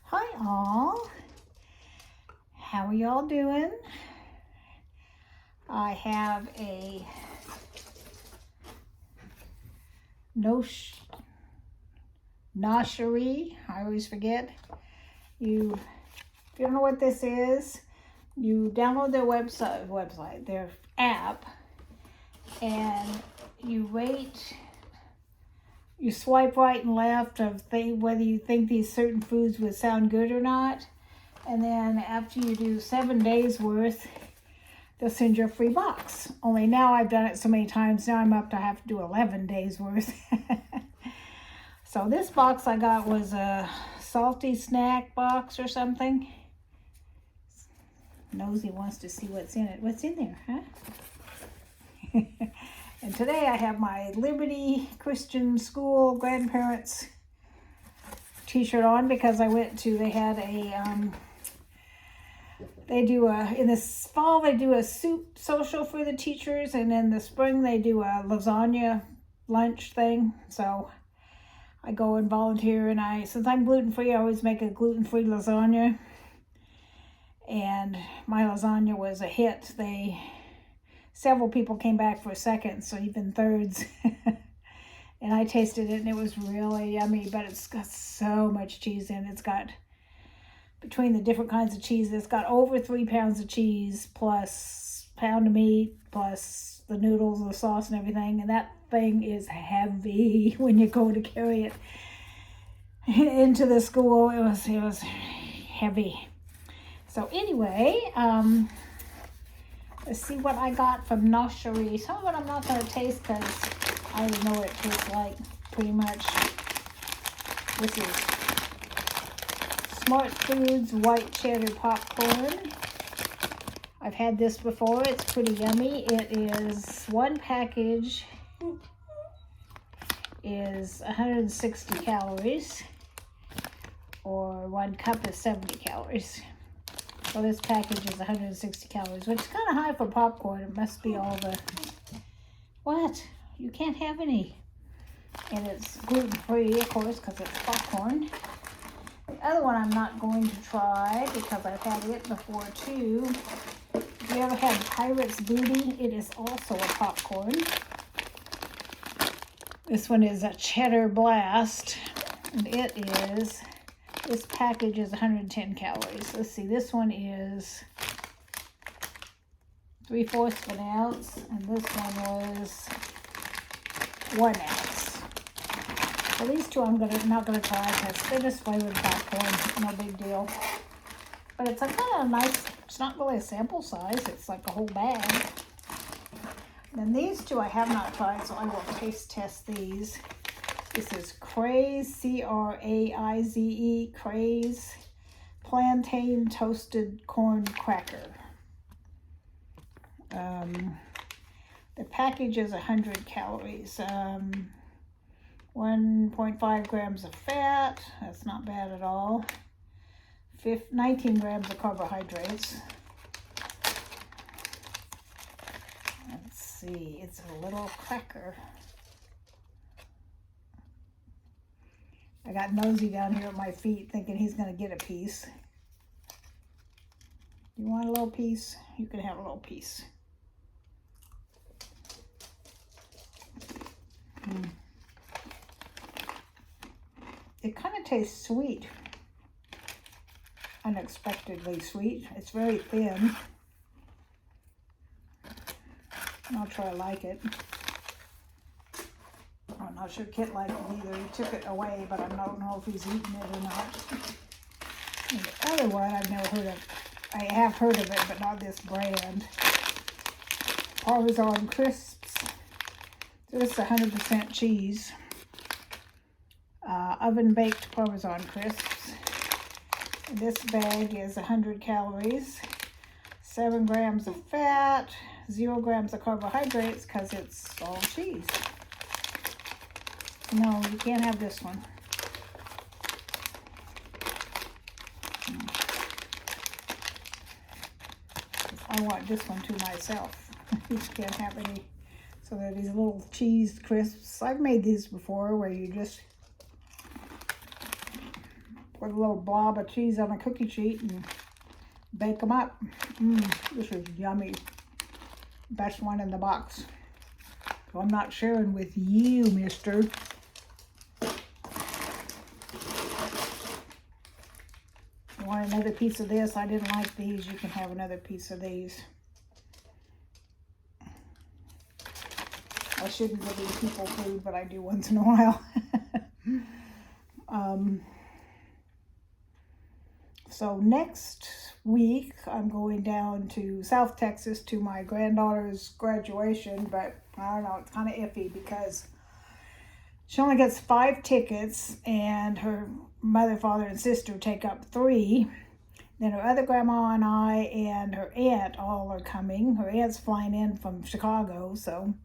Hi all, how are y'all doing? I have a Nosherie, I always forget. If you don't know what this is, you download their website, their app, and you swipe right and left of whether you think these certain foods would sound good or not. And then after you do 7 days worth, they'll send you a free box. Only now I've done it so many times, now I'm up to have to do 11 days worth. So this box I got was a salty snack box or something. Nosy wants to see what's in it. What's in there, huh? And today I have my Liberty Christian School grandparents t-shirt on because I went to, they had a, in the fall they do a soup social for the teachers, and in the spring they do a lasagna lunch thing. So I go and volunteer, and since I'm gluten-free, I always make a gluten-free lasagna. And my lasagna was a hit. Several people came back for seconds, so even thirds. And I tasted it, and it was really yummy, but it's got so much cheese in it. It's got, between the different kinds of cheese, it's got over 3 pounds of cheese, plus pound of meat, plus the noodles, the sauce, and everything. And that thing is heavy when you go to carry it into the school. It was heavy. So anyway, let's see what I got from Nosherie. Some of it I'm not going to taste because I already know what it tastes like, pretty much. This is Smart Foods white cheddar popcorn. I've had this before. It's pretty yummy. It is, one package is 160 calories, or 1 cup is 70 calories. So this package is 160 calories, which is kind of high for popcorn. It must be all the... What? You can't have any. And it's gluten-free, of course, because it's popcorn. The other one I'm not going to try because I've had it before, too. If you ever had Pirate's Booty, it is also a popcorn. This one is a Cheddar Blast, and it is... This package is 110 calories. Let's see, this one is 3/4 of an ounce, and this one was 1 ounce. So these two I'm not gonna try because they're just flavored popcorn, no big deal. But it's a kind of nice. It's not really a sample size. It's like a whole bag. Then these two I have not tried, so I will taste test these. This is Craize, C-R-A-I-Z-E, Craize Plantain Toasted Corn Cracker. The package is 100 calories. 1.5 grams of fat. That's not bad at all. 19 grams of carbohydrates. Let's see, it's a little cracker. I got Nosy down here at my feet thinking he's going to get a piece. You want a little piece? You can have a little piece. It kind of tastes sweet. Unexpectedly sweet. It's very thin. Not sure I like it. I'm not sure Kit liked it either. He took it away, but I don't know if he's eaten it or not. And the other one I've never heard of. I have heard of it, but not this brand. Parmesan crisps. This is 100% cheese. Oven baked Parmesan crisps. And this bag is 100 calories. 7 grams of fat. 0 grams of carbohydrates because it's all cheese. No, you can't have this one. I want this one to myself. You can't have any. So they're these little cheese crisps. I've made these before where you just with a little blob of cheese on a cookie sheet and bake them up. This is yummy. Best one in the box. So I'm not sharing with you, mister. You want another piece of this? I didn't like these. You can have another piece of these. I shouldn't give these people food, but I do once in a while. So next week, I'm going down to South Texas to my granddaughter's graduation, but I don't know, it's kind of iffy because she only gets 5 tickets, and her mother, father, and sister take up 3. Then her other grandma and I and her aunt all are coming. Her aunt's flying in from Chicago, so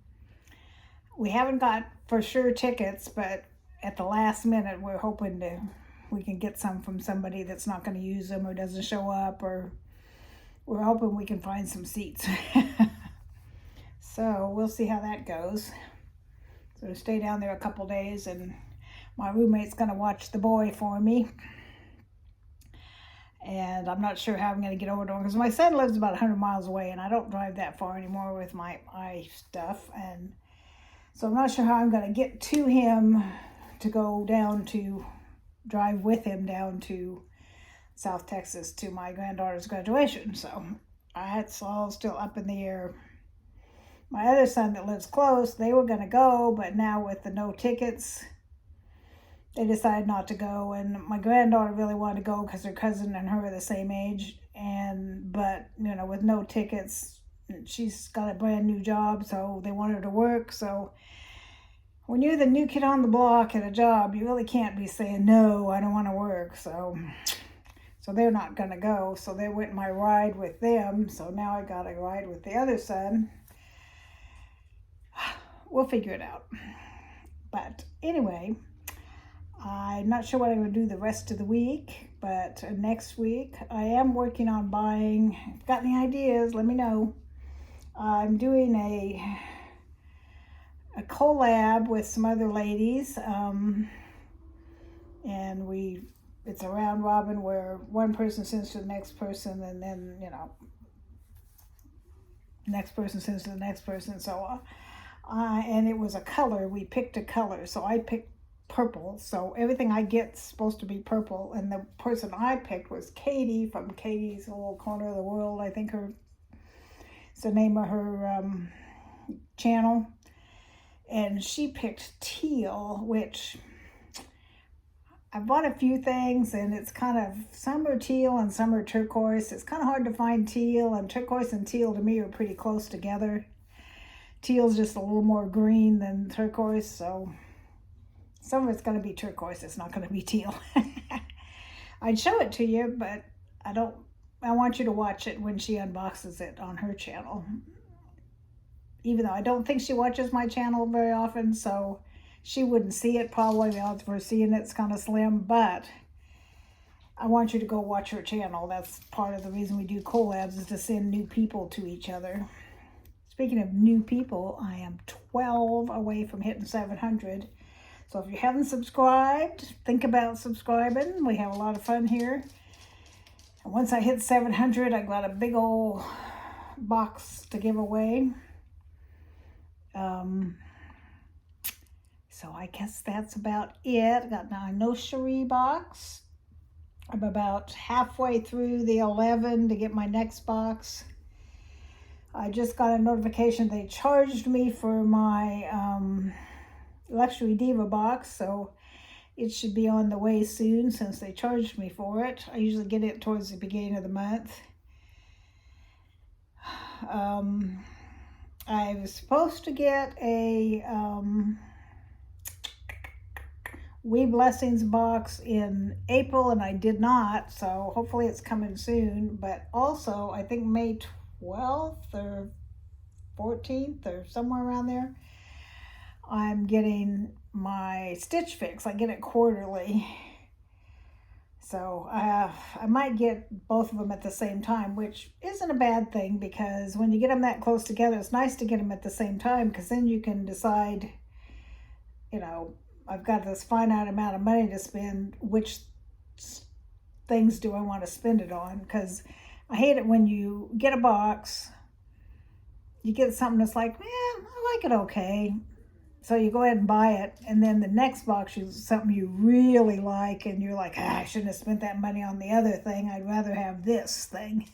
we haven't got for sure tickets, but at the last minute, we're hoping we can get some from somebody that's not going to use them or doesn't show up, or we're hoping we can find some seats. So we'll see how that goes. So to stay down there a couple days, and my roommate's going to watch the boy for me. And I'm not sure how I'm going to get over to him because my son lives about 100 miles away, and I don't drive that far anymore with my eye stuff. And so I'm not sure how I'm going to get to him to go down to drive with him down to South Texas to my granddaughter's graduation. So that's all still up in the air. My other son that lives close, they were going to go, but now with the no tickets, they decided not to go. And my granddaughter really wanted to go because her cousin and her are the same age. But you know, with no tickets, she's got a brand new job, so they want her to work. So when you're the new kid on the block at a job, you really can't be saying, no, I don't want to work. So they're not going to go. So they went my ride with them. So now I got a ride with the other son. We'll figure it out. But anyway, I'm not sure what I'm going to do the rest of the week. But next week, I am working on buying. If you've got any ideas, let me know. I'm doing a collab with some other ladies, and it's a round robin where one person sends to the next person, and then, you know, next person sends to the next person. So and it was a color. We picked a color, so I picked purple. So everything I get is supposed to be purple, and the person I picked was Katie from Katie's Little Corner of the World. I think it's the name of her channel. And she picked teal, which I bought a few things, and it's kind of, some are teal and some are turquoise. It's kind of hard to find teal, and turquoise and teal to me are pretty close together. Teal's just a little more green than turquoise, so some of it's going to be turquoise. It's not going to be teal. I'd show it to you, but I want you to watch it when she unboxes it on her channel. Even though I don't think she watches my channel very often, so she wouldn't see it probably. The odds of her seeing it's kind of slim, but I want you to go watch her channel. That's part of the reason we do collabs, is to send new people to each other. Speaking of new people, I am 12 away from hitting 700. So if you haven't subscribed, think about subscribing. We have a lot of fun here. And once I hit 700, I got a big old box to give away. So I guess that's about it. I got my Nosherie box. I'm about halfway through the 11 to get my next box. I just got a notification they charged me for my Luxury Diva box, so it should be on the way soon since they charged me for it. I usually get it towards the beginning of the month. I was supposed to get a We Blessings box in April, and I did not, so hopefully it's coming soon. But also, I think May 12th or 14th or somewhere around there, I'm getting my Stitch Fix. I get it quarterly. So I might get both of them at the same time, which isn't a bad thing, because when you get them that close together, it's nice to get them at the same time, because then you can decide, you know, I've got this finite amount of money to spend, which things do I want to spend it on, because I hate it when you get a box, you get something that's like, I like it okay. So you go ahead and buy it, and then the next box is something you really like, and you're like, I shouldn't have spent that money on the other thing. I'd rather have this thing.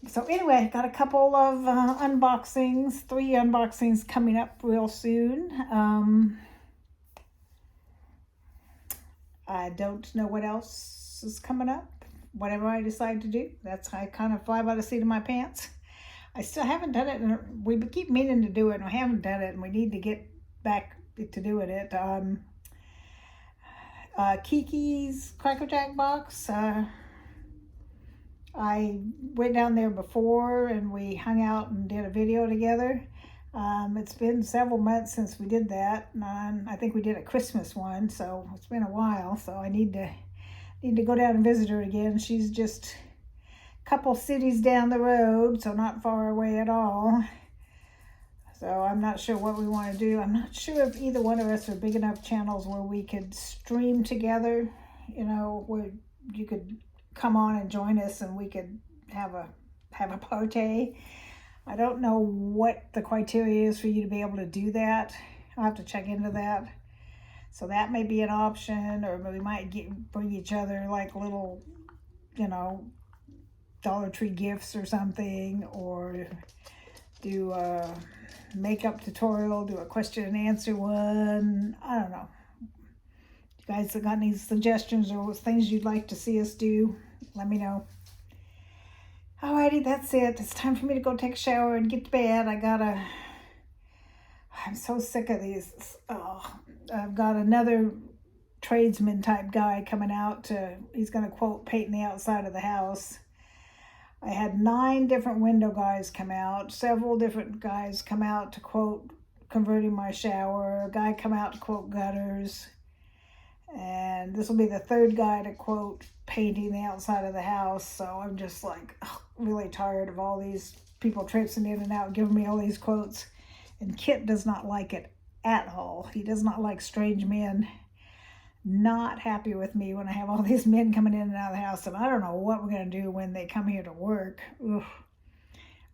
So anyway, got a couple of unboxings, 3 unboxings coming up real soon. I don't know what else is coming up. Whatever I decide to do, I kind of fly by the seat of my pants. I still haven't done it, and we keep meaning to do it, and we haven't done it, and we need to get back to doing it. Kiki's Cracker Jack box. I went down there before, and we hung out and did a video together. It's been several months since we did that, and I think we did a Christmas one, so it's been a while. So I need to go down and visit her again. She's just couple cities down the road, so not far away at all. So I'm not sure what we want to do. I'm not sure if either one of us are big enough channels where we could stream together, where you could come on and join us and we could have a party. I don't know what the criteria is for you to be able to do that. I'll have to check into that. So that may be an option, or we might bring each other like little, Dollar Tree gifts or something, or do a makeup tutorial, do a question and answer one. I don't know. You guys have got any suggestions or things you'd like to see us do? Let me know. Alrighty, that's it. It's time for me to go take a shower and get to bed. I'm so sick of these. I've got another tradesman type guy coming out he's going to quote painting the outside of the house. I had 9 different window guys come out, several different guys come out to quote converting my shower, a guy come out to quote gutters, and this will be the 3rd guy to quote painting the outside of the house. So I'm just like really tired of all these people traipsing in and out giving me all these quotes, and Kit does not like it at all. He does not like strange men. Not happy with me when I have all these men coming in and out of the house, and I don't know what we're going to do when they come here to work. Ugh.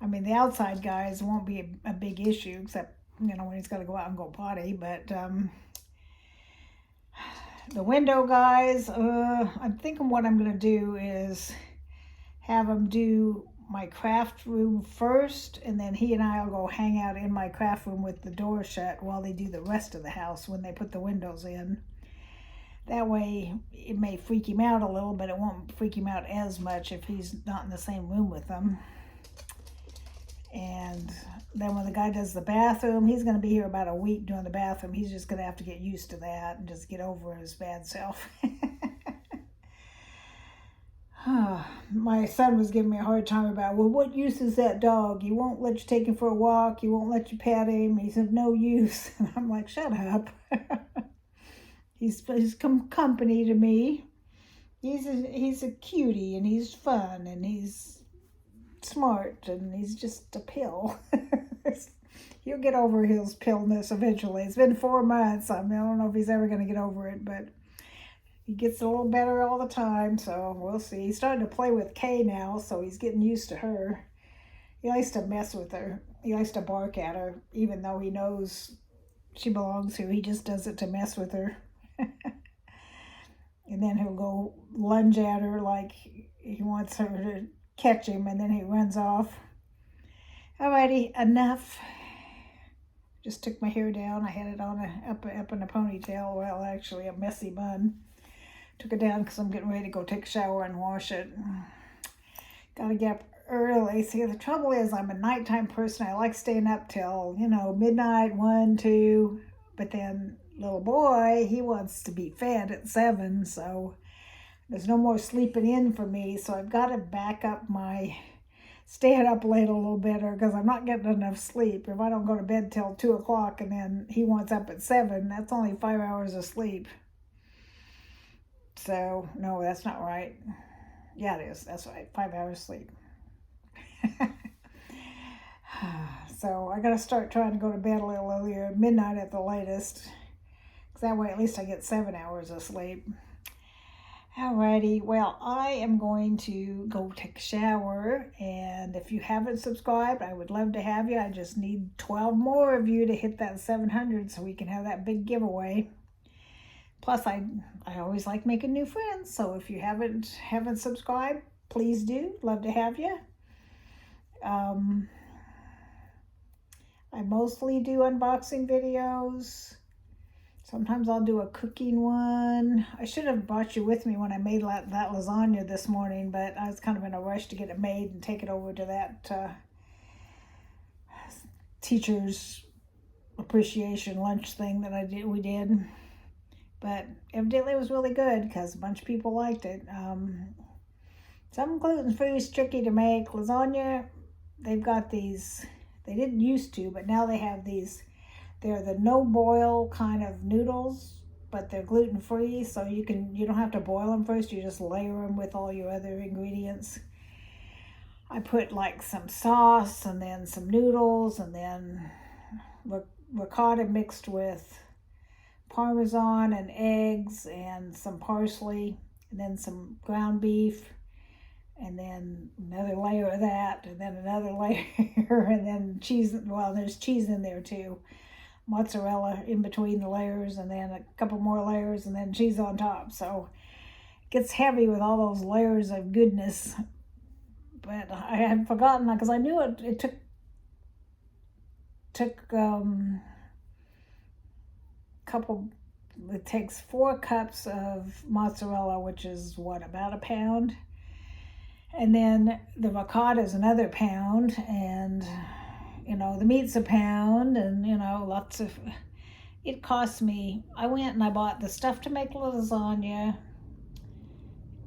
I mean, the outside guys won't be a big issue, except, when he's got to go out and go potty, but the window guys, I'm thinking what I'm going to do is have them do my craft room first, and then he and I will go hang out in my craft room with the door shut while they do the rest of the house when they put the windows in. That way, it may freak him out a little, but it won't freak him out as much if he's not in the same room with them. And then when the guy does the bathroom, he's going to be here about a week doing the bathroom. He's just going to have to get used to that and just get over his bad self. My son was giving me a hard time about, well, what use is that dog? You won't let you take him for a walk. You won't let you pet him. He said, no use. And I'm like, shut up. He's company to me. He's a cutie, and he's fun, and he's smart, and he's just a pill. He'll get over his pillness eventually. It's been 4 months. I don't know if he's ever going to get over it, but he gets a little better all the time, so we'll see. He's starting to play with Kay now, so he's getting used to her. He likes to mess with her. He likes to bark at her, even though he knows she belongs here. He just does it to mess with her. And then he'll go lunge at her like he wants her to catch him, and then he runs off. Alrighty, enough. Just took my hair down. I had it on up in a ponytail. Well, actually a messy bun. Took it down because I'm getting ready to go take a shower and wash it. Gotta get up early. See, the trouble is I'm a nighttime person. I like staying up till, midnight, 1, 2. But then little boy, he wants to be fed at 7, so there's no more sleeping in for me. So I've got to back up my staying up late a little bit, because I'm not getting enough sleep. If I don't go to bed till 2 o'clock and then he wants up at 7, that's only 5 hours of sleep. So, no, that's not right. Yeah, it is. That's right. 5 hours sleep. So I got to start trying to go to bed a little earlier, midnight at the latest. Because that way at least I get 7 hours of sleep. Alrighty, well, I am going to go take a shower, and if you haven't subscribed, I would love to have you. I just need 12 more of you to hit that 700 so we can have that big giveaway. Plus, I always like making new friends, so if you haven't subscribed, please do. Love to have you. I mostly do unboxing videos. Sometimes I'll do a cooking one. I should have brought you with me when I made that lasagna this morning, but I was kind of in a rush to get it made and take it over to that teacher's appreciation lunch thing that we did. But evidently it was really good because a bunch of people liked it. Some gluten-free is tricky to make. Lasagna, they've got these, they didn't used to, but now they have these. They're the no-boil kind of noodles, but they're gluten-free, so you don't have to boil them first. You just layer them with all your other ingredients. I put like some sauce and then some noodles and then ricotta mixed with Parmesan and eggs and some parsley and then some ground beef and then another layer of that and then another layer and then cheese. Well, there's cheese in there too. Mozzarella in between the layers and then a couple more layers and then cheese on top. So it gets heavy with all those layers of goodness. But I had forgotten that because I knew it takes 4 cups of mozzarella, which is what, about a pound? And then the ricotta is another pound, and the meat's a pound, and lots of, it cost me, I went and I bought the stuff to make lasagna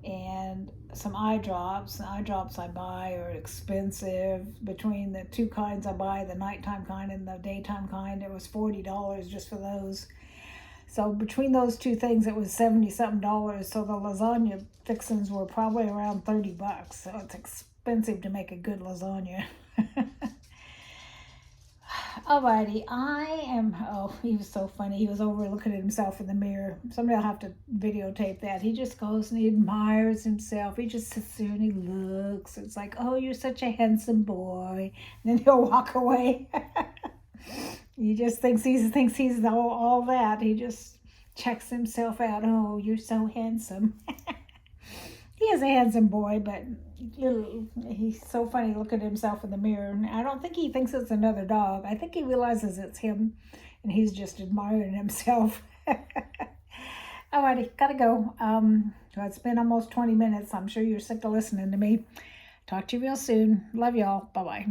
and some eye drops. The eye drops I buy are expensive. Between the two kinds I buy, the nighttime kind and the daytime kind, it was $40 just for those. So between those two things, it was $70-something. So the lasagna fixings were probably around $30. So it's expensive to make a good lasagna. Alrighty, oh, he was so funny. He was over looking at himself in the mirror. Somebody will have to videotape that. He just goes and he admires himself. He just sits there and he looks. It's like, oh, you're such a handsome boy. And then he'll walk away. He just thinks he's all that. He just checks himself out. Oh, you're so handsome. He is a handsome boy, but he's so funny looking at himself in the mirror. And I don't think he thinks it's another dog. I think he realizes it's him, and he's just admiring himself. Alrighty, gotta go. So it's been almost 20 minutes. I'm sure you're sick of listening to me. Talk to you real soon. Love y'all. Bye-bye.